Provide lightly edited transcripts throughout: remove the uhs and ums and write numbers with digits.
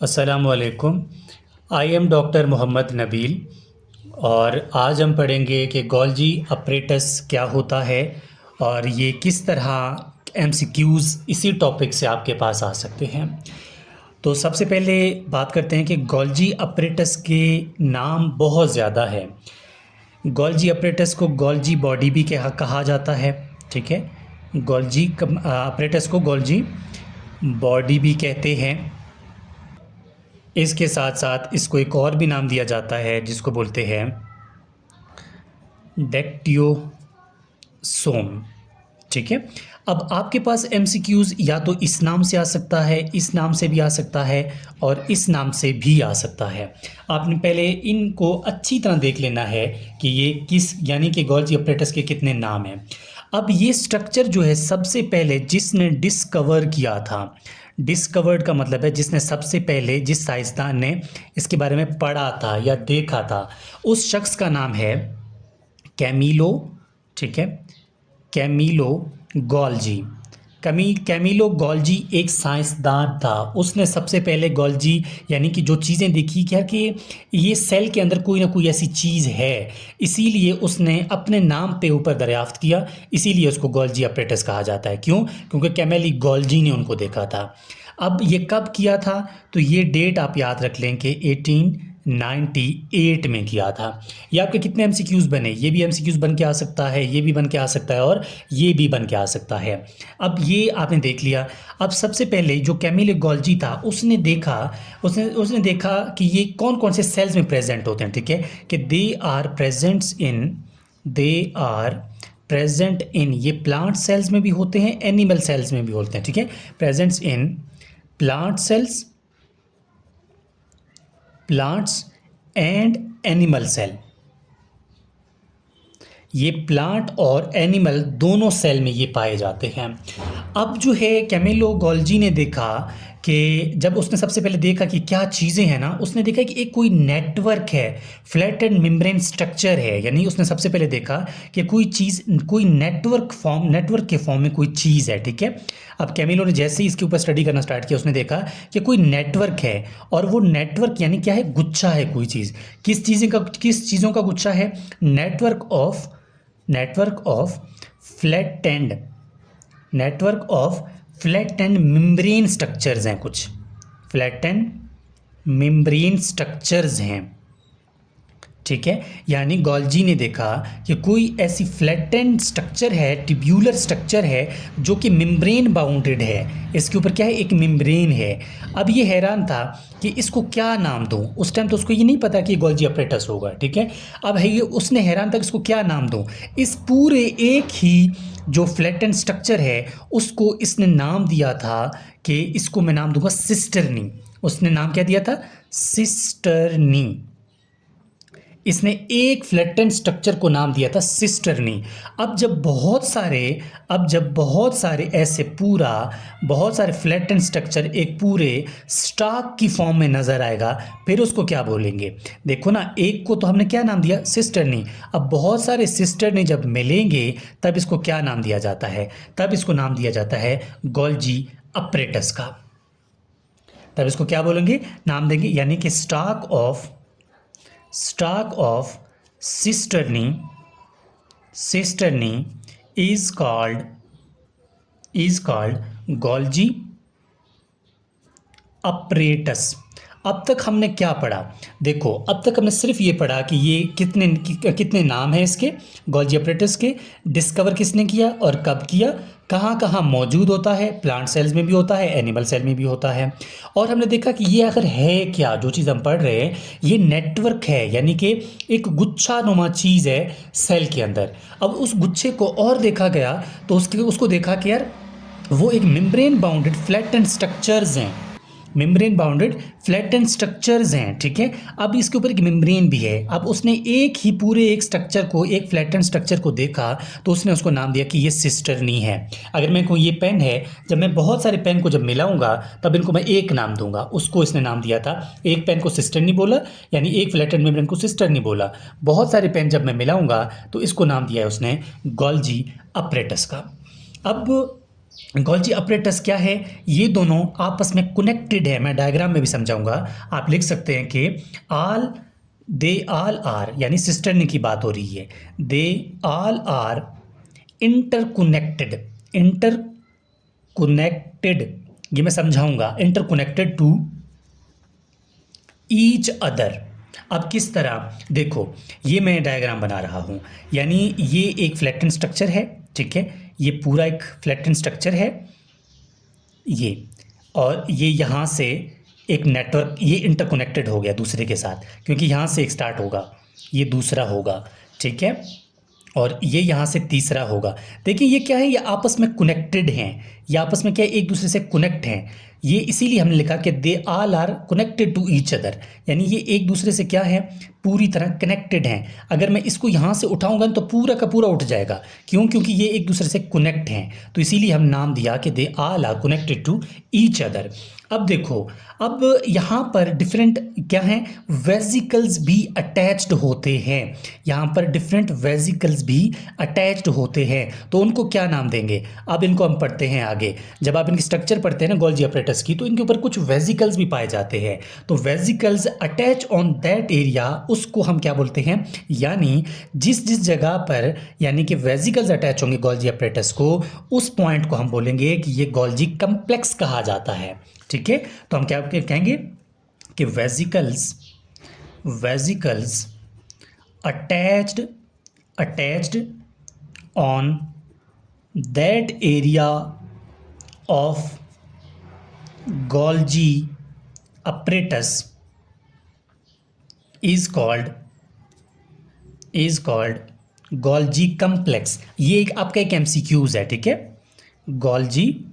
अस्सलामुअलैकुम। I am doctor Mohammad Nabeel और आज हम पढ़ेंगे कि गोल्जी अपरेटस क्या होता है और ये किस तरह एमसीक्यूज़ इसी टॉपिक से आपके पास आ सकते हैं। तो सबसे पहले बात करते हैं कि गोल्जी अपरेटस के नाम बहुत ज़्यादा है। गोल्जी अपरेटस को गोल्जी बॉडी भी कहा जाता है, ठीक है। गोल्जी अपरेटस को गोल्जी बॉडी भी कहते हैं। इसके साथ साथ इसको एक और भी नाम दिया जाता है जिसको बोलते हैं डेक्टियोसोम, ठीक है। अब आपके पास एमसीक्यूज़ या तो इस नाम से आ सकता है, इस नाम से भी आ सकता है और इस नाम से भी आ सकता है। आपने पहले इनको अच्छी तरह देख लेना है कि ये किस यानी कि गोल्जी अपरेटस के कितने नाम हैं। अब ये स्ट्रक्चर जो है सबसे पहले जिसने डिस्कवर किया था, डिस्कवर्ड का मतलब है जिसने सबसे पहले जिस साइंसदान ने इसके बारे में पढ़ा था या देखा था, उस शख्स का नाम है कैमिलो, ठीक है, कैमिलो गोल्जी। कैमिलो गोल्जी एक साइंसदान था। उसने सबसे पहले गोल्जी यानी कि जो चीज़ें देखी क्या कि ये सेल के अंदर कोई ना कोई ऐसी चीज़ है, इसीलिए उसने अपने नाम पे ऊपर दरियाफ्त किया, इसीलिए उसको गोल्जी अपरेटस कहा जाता है। क्यों? क्योंकि कैमिलो गोल्जी ने उनको देखा था। अब ये कब किया था? तो ये डेट आप याद रख लें कि 1898 में किया था। ये आपके कितने एमसीक्यूज़ बने? ये भी एमसीक्यूज़ बन के आ सकता है, ये भी बन के आ सकता है और ये भी बन के आ सकता है। अब ये आपने देख लिया। अब सबसे पहले जो कैमिलो गोल्जी था उसने देखा कि ये कौन कौन से सेल्स में प्रेजेंट होते हैं, ठीक है, कि दे आर प्रेजेंट इन ये प्लांट सेल्स में भी होते हैं, एनिमल सेल्स में भी होते हैं, ठीक है। Presents in plants and animal cell. ये प्लांट और एनिमल दोनों सेल में ये पाए जाते हैं। अब जो है कैमिलो गोल्जी ने देखा कि जब उसने सबसे पहले देखा कि क्या चीज़ें हैं ना, उसने देखा कि एक कोई नेटवर्क है, फ्लैट एंड मेम्ब्रेन स्ट्रक्चर है। यानी उसने सबसे पहले देखा कि कोई चीज़, कोई नेटवर्क के फॉर्म में कोई चीज़ है, ठीक है। अब कैमिलो ने जैसे ही इसके ऊपर स्टडी करना स्टार्ट किया उसने देखा कि कोई नेटवर्क है और वो नेटवर्क यानी क्या है? गुच्छा है कोई चीज़। किस चीज़ों का गुच्छा है? Network of flat and membrane structures हैं, कुछ फ्लैट एंड मेम्ब्रेन स्ट्रक्चर्स हैं, ठीक है। यानी गोल्जी ने देखा कि कोई ऐसी फ्लैटेंड स्ट्रक्चर है, ट्यूब्यूलर स्ट्रक्चर है जो कि मेम्ब्रेन बाउंडेड है। इसके ऊपर क्या है? एक मेम्ब्रेन है। अब ये हैरान था कि इसको क्या नाम दूं। उस टाइम तो उसको ये नहीं पता कि गोल्जी अपरेटस होगा, ठीक है। अब है ये उसने हैरान था कि इसको क्या नाम दूं। इस पूरे एक ही जो फ्लैटेंड स्ट्रक्चर है उसको इसने नाम दिया था कि इसको मैं नाम दूंगा सिस्टर्नी। उसने नाम क्या दिया था? सिस्टर्नी। इसने एक फ्लैटेंड स्ट्रक्चर को नाम दिया था सिस्टर्नी। अब जब बहुत सारे ऐसे बहुत सारे फ्लैटेंड स्ट्रक्चर एक पूरे स्टाक की फॉर्म में नज़र आएगा, फिर उसको क्या बोलेंगे? देखो ना, एक को तो हमने क्या नाम दिया? सिस्टर्नी। अब बहुत सारे सिस्टर्नी जब मिलेंगे तब इसको क्या नाम दिया जाता है? तब इसको नाम दिया जाता है गोल्जी अपरेटस का। तब इसको क्या बोलेंगे? नाम देंगे, यानी कि stock of cisternae is called Golgi apparatus. अब तक हमने क्या पढ़ा? देखो, अब तक हमने सिर्फ ये पढ़ा कि ये कितने नाम हैं इसके, गोल्जी अपरेटस के, डिस्कवर किसने किया और कब किया, कहाँ कहाँ मौजूद होता है, प्लांट सेल्स में भी होता है, एनिमल सेल में भी होता है। और हमने देखा कि ये आखिर है क्या, जो चीज़ हम पढ़ रहे हैं ये नेटवर्क है, यानी कि एक गुच्छा नुमा चीज़ है सेल के अंदर। अब उस गुच्छे को और देखा गया तो उसको देखा कि यार वो एक मेम्ब्रेन बाउंडेड फ्लैटेंड स्ट्रक्चर्स हैं, ठीक है। अब इसके ऊपर एक मेम्ब्रेन भी है। अब उसने एक फ्लैटेंड स्ट्रक्चर को देखा तो उसने उसको नाम दिया कि ये सिस्टर्नी है। अगर मैं कहूँ ये पेन है, जब मैं बहुत सारे पेन को जब मिलाऊंगा तब इनको मैं एक नाम दूंगा, उसको इसने नाम दिया था। एक पेन को सिस्टर्नी बोला, यानी एक फ्लैटेंड मेम्ब्रेन को सिस्टर्नी बोला। बहुत सारे पेन जब मैं मिलाऊंगा तो इसको नाम दिया है उसने गोल्जी अपरेटस का। अब गोल्जी अपरेटस क्या है, ये दोनों आपस में कनेक्टेड है। मैं डायग्राम में भी समझाऊंगा। आप लिख सकते हैं कि दे ऑल आर, यानी सिस्टरनी की बात हो रही है, they all are interconnected. Interconnected, ये मैं समझाऊंगा, इंटरकनेक्टेड टू ईच अदर। अब किस तरह, देखो ये मैं डायग्राम बना रहा हूँ, यानी ये एक फ्लैटेन स्ट्रक्चर है, ठीक है, ये पूरा एक फ्लैटेन स्ट्रक्चर है ये, और ये यहाँ से एक नेटवर्क, ये इंटरकनेक्टेड हो गया दूसरे के साथ, क्योंकि यहाँ से एक स्टार्ट होगा, ये दूसरा होगा, ठीक है, और ये यहाँ से तीसरा होगा। देखिए ये क्या है, ये आपस में कनेक्टेड हैं, ये आपस में क्या है, एक दूसरे से कनेक्ट हैं। ये इसीलिए हमने लिखा कि they all are connected to each other, यानी ये एक दूसरे से क्या है, पूरी तरह कनेक्टेड हैं। अगर मैं इसको यहाँ से उठाऊंगा तो पूरा का पूरा उठ जाएगा, क्यों, क्योंकि ये एक दूसरे से कनेक्ट हैं, तो इसीलिए हम नाम दिया कि they all are connected to each other. अब देखो, अब यहाँ पर डिफरेंट क्या हैं, वेजिकल्स भी अटैच्ड होते हैं, यहाँ पर डिफरेंट वेजिकल्स भी अटैच्ड होते हैं, तो उनको क्या नाम देंगे, अब इनको हम पढ़ते हैं आगे। जब आप इनकी स्ट्रक्चर पढ़ते हैं ना गोल्जी अपरेटस की, तो इनके ऊपर कुछ वेजिकल्स भी पाए जाते हैं, तो vesicles attach on that area, उसको हम क्या बोलते हैं, यानी जिस जिस जगह पर यानी कि वेजिकल्स अटैच होंगे गोल्जी अपरेटस को, उस पॉइंट को हम बोलेंगे कि ये गोल्जी कम्प्लेक्स कहा जाता है, ठीक है। तो हम क्या कहेंगे कि vesicles attached on that area of Golgi apparatus is called Golgi complex. ये एक आपका एक एमसीक्यूज है, ठीक है, गोल्जी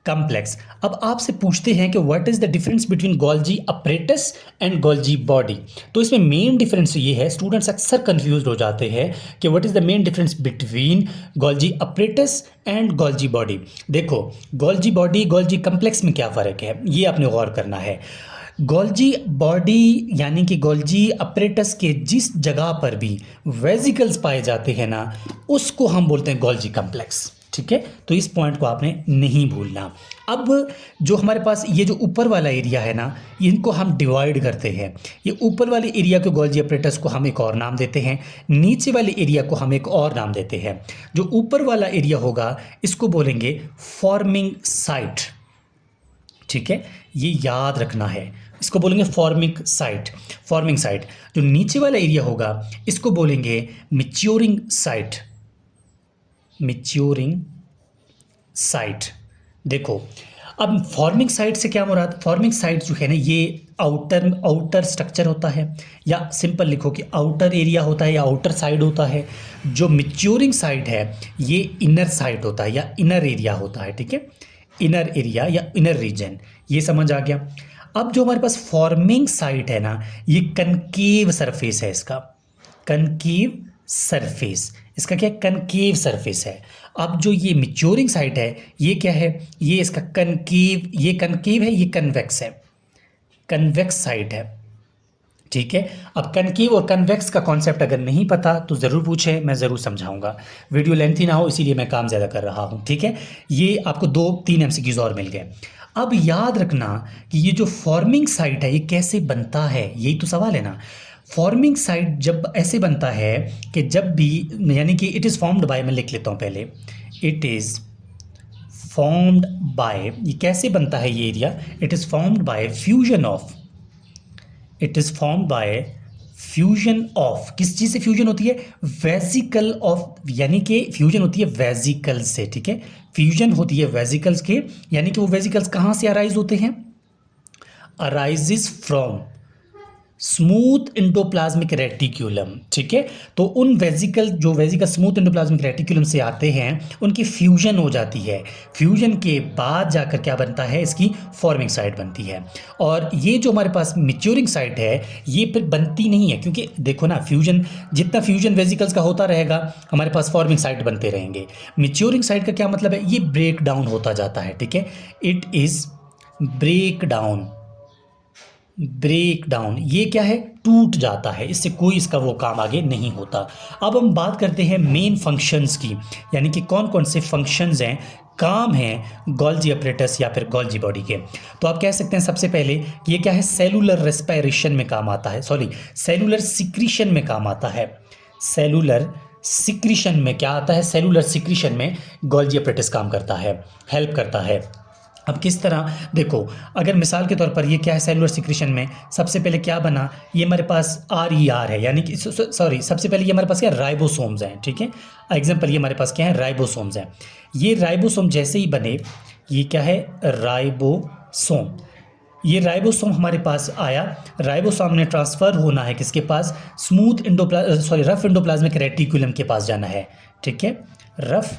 कम्प्लेक्स। अब आपसे पूछते हैं कि what is the difference between Golgi apparatus and Golgi body. तो इसमें मेन डिफरेंस ये है, स्टूडेंट्स अक्सर कंफ्यूज हो जाते हैं कि what is the main difference between Golgi apparatus and Golgi body. देखो गोल्जी बॉडी गोल्जी कम्प्लेक्स में क्या फ़र्क है, ये आपने गौर करना है। गोल्जी बॉडी यानी कि गोल्जी अपरेटस के जिस जगह पर भी वेजिकल्स पाए जाते हैं ना, उसको हम बोलते हैं गोल्जी कम्प्लेक्स, ठीक है। तो इस पॉइंट को आपने नहीं भूलना। अब जो हमारे पास ये जो ऊपर वाला एरिया है ना, इनको हम डिवाइड करते हैं। ये ऊपर वाले एरिया को गोल्जी अपरेटस को हम एक और नाम देते हैं, नीचे वाले एरिया को हम एक और नाम देते हैं। जो ऊपर वाला एरिया होगा इसको बोलेंगे फॉर्मिंग साइट, ठीक है, ये याद रखना है, इसको बोलेंगे फॉर्मिंग साइट। जो नीचे वाला एरिया होगा इसको बोलेंगे मैच्योरिंग साइट। देखो अब फॉर्मिंग साइट से क्या मुराद, फॉर्मिंग साइट जो है ना, ये आउटर स्ट्रक्चर होता है, या सिंपल लिखो कि आउटर एरिया होता है या आउटर साइड होता है। जो मैच्योरिंग साइट है ये इनर साइट होता है या इनर एरिया होता है, ठीक है, इनर एरिया या इनर रीजन, ये समझ आ गया। अब जो हमारे पास फॉर्मिंग साइट है ना, ये कनकेव सरफेस है, इसका कनकेव सरफेस, इसका क्या कनकेव सरफेस है। अब जो ये मैच्योरिंग साइट है ये क्या है, ये इसका कनकेव, ये कनकेव है, ये कन्वेक्स है, कन्वेक्स साइट है, ठीक है। अब कनकेव और कन्वेक्स का कॉन्सेप्ट अगर नहीं पता तो ज़रूर पूछें, मैं ज़रूर समझाऊंगा। वीडियो लेंथी ना हो इसीलिए मैं काम ज़्यादा कर रहा हूँ, ठीक है। ये आपको 2-3 एमसीक्यूज और मिल गए। अब याद रखना कि ये जो फॉर्मिंग साइट है ये कैसे बनता है, यही तो सवाल है ना। फॉर्मिंग साइट जब ऐसे बनता है कि जब भी, यानी कि इट इज़ फॉर्म्ड बाय, मैं लिख लेता हूँ पहले, इट इज़ फॉर्म्ड बाय, ये कैसे बनता है ये area, it is formed by fusion of, किस चीज़ से फ्यूजन होती है, वेजिकल ऑफ, यानी कि फ्यूजन होती है वेजिकल्स से, ठीक है, फ्यूजन होती है वेजिकल्स के, यानी कि वो वेजिकल्स कहाँ से अराइज होते हैं, arises from smooth endoplasmic reticulum, ठीक है। तो उन वेजिकल, जो वेजिकल स्मूथ एंडोप्लाज्मिक रेटिक्यूलम से आते हैं, उनकी फ्यूजन हो जाती है, फ्यूजन के बाद जाकर क्या बनता है, इसकी फॉर्मिंग साइट बनती है। और ये जो हमारे पास मैच्योरिंग साइट है ये फिर बनती नहीं है, क्योंकि देखो ना, फ्यूजन, जितना फ्यूजन वेजिकल्स का होता रहेगा हमारे पास फॉर्मिंग साइट बनते रहेंगे। मैच्योरिंग साइट का क्या मतलब है, ये ब्रेक डाउन होता जाता है, ठीक है, इट इज़ ब्रेक डाउन, ये क्या है, टूट जाता है, इससे कोई इसका वो काम आगे नहीं होता। अब हम बात करते हैं मेन फंक्शंस की, यानी कि कौन कौन से फंक्शंस हैं काम हैं गोल्जी अपरेटस या फिर गोल्जी बॉडी के। तो आप कह सकते हैं सबसे पहले कि ये क्या है, सेलुलर रेस्पिरेशन में काम आता है, सॉरी सेलुलर सिक्रीशन में काम आता है। सेलुलर सिक्रीशन में क्या आता है, सेलुलर सिक्रीशन में गोल्जी अपरेटस काम करता है, हेल्प करता है। अब किस तरह, देखो अगर मिसाल के तौर पर ये क्या है, सेलुलर सिक्रीशन में सबसे पहले क्या बना, ये हमारे पास RER है, यानी कि सॉरी सबसे पहले ये हमारे पास क्या राइबोसोम्स हैं, ठीक है। एग्जांपल ये हमारे पास क्या है, राइबोसोम्स हैं। ये राइबोसोम जैसे ही बने, ये क्या है, राइबोसोम। ये राइबोसोम हमारे पास आया, राइबोसोम ने ट्रांसफ़र होना है किसके पास, रफ एंडोप्लाज्मिक रेटिकुलम के पास जाना है, ठीक है। रफ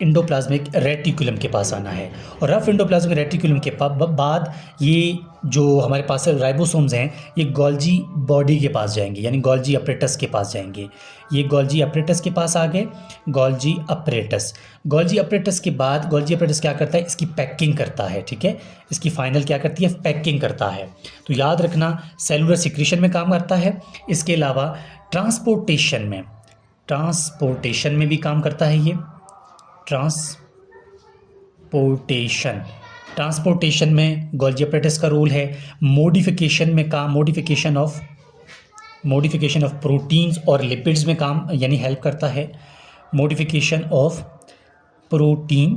एंडोप्लाज्मिक रेटिकुलम के पास आना है, और रफ एंडोप्लाज्मिक रेटिकुलम के बाद ये जो हमारे पास राइबोसोम्स हैं ये गोल्जी बॉडी के पास जाएंगे, यानी गोल्जी अपरेटस के पास जाएंगे। ये गोल्जी अपरेटस के पास आ गए, गोल्जी अपरेटस के बाद गोल्जी अपरेटस क्या करता है, इसकी पैकिंग करता है, ठीक है। इसकी फाइनल क्या करती है, पैकिंग करता है। तो याद रखना सेलुलर सिक्रीशन में काम करता है, इसके अलावा ट्रांसपोर्टेशन में भी काम करता है। ये ट्रांसपोर्टेशन में गोल्जी अपरेटस का रोल है। मोडिफिकेशन ऑफ प्रोटीन्स और लिपिड्स में काम यानी हेल्प करता है। Modification of protein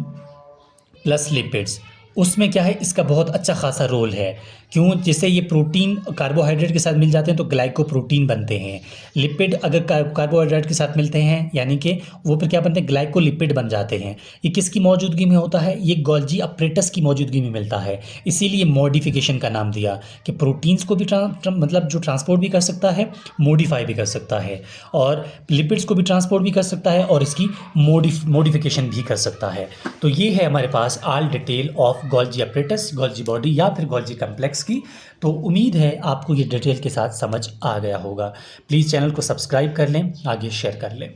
plus lipids, उसमें क्या है, इसका बहुत अच्छा खासा रोल है। क्यों, जैसे ये प्रोटीन कार्बोहाइड्रेट के साथ मिल जाते हैं तो ग्लाइकोप्रोटीन बनते हैं। लिपिड अगर कार्बोहाइड्रेट के साथ मिलते हैं यानी कि वो फिर क्या बनते हैं, ग्लाइकोलिपिड बन जाते हैं। ये किसकी मौजूदगी में होता है, ये गोल्जी अपरेटस की मौजूदगी में मिलता है। इसीलिए मॉडिफिकेशन का नाम दिया कि प्रोटीन्स को भी मतलब जो ट्रांसपोर्ट भी कर सकता है, मॉडिफाई भी कर सकता है, और लिपिड्स को भी ट्रांसपोर्ट भी कर सकता है और इसकी मॉडिफिकेशन भी कर सकता है। तो ये है हमारे पास all detail of Golgi apparatus, Golgi body या फिर गोल्जी कम्प्लेक्स की। तो उम्मीद है आपको ये डिटेल के साथ समझ आ गया होगा। प्लीज़ चैनल को सब्सक्राइब कर लें, आगे शेयर कर लें।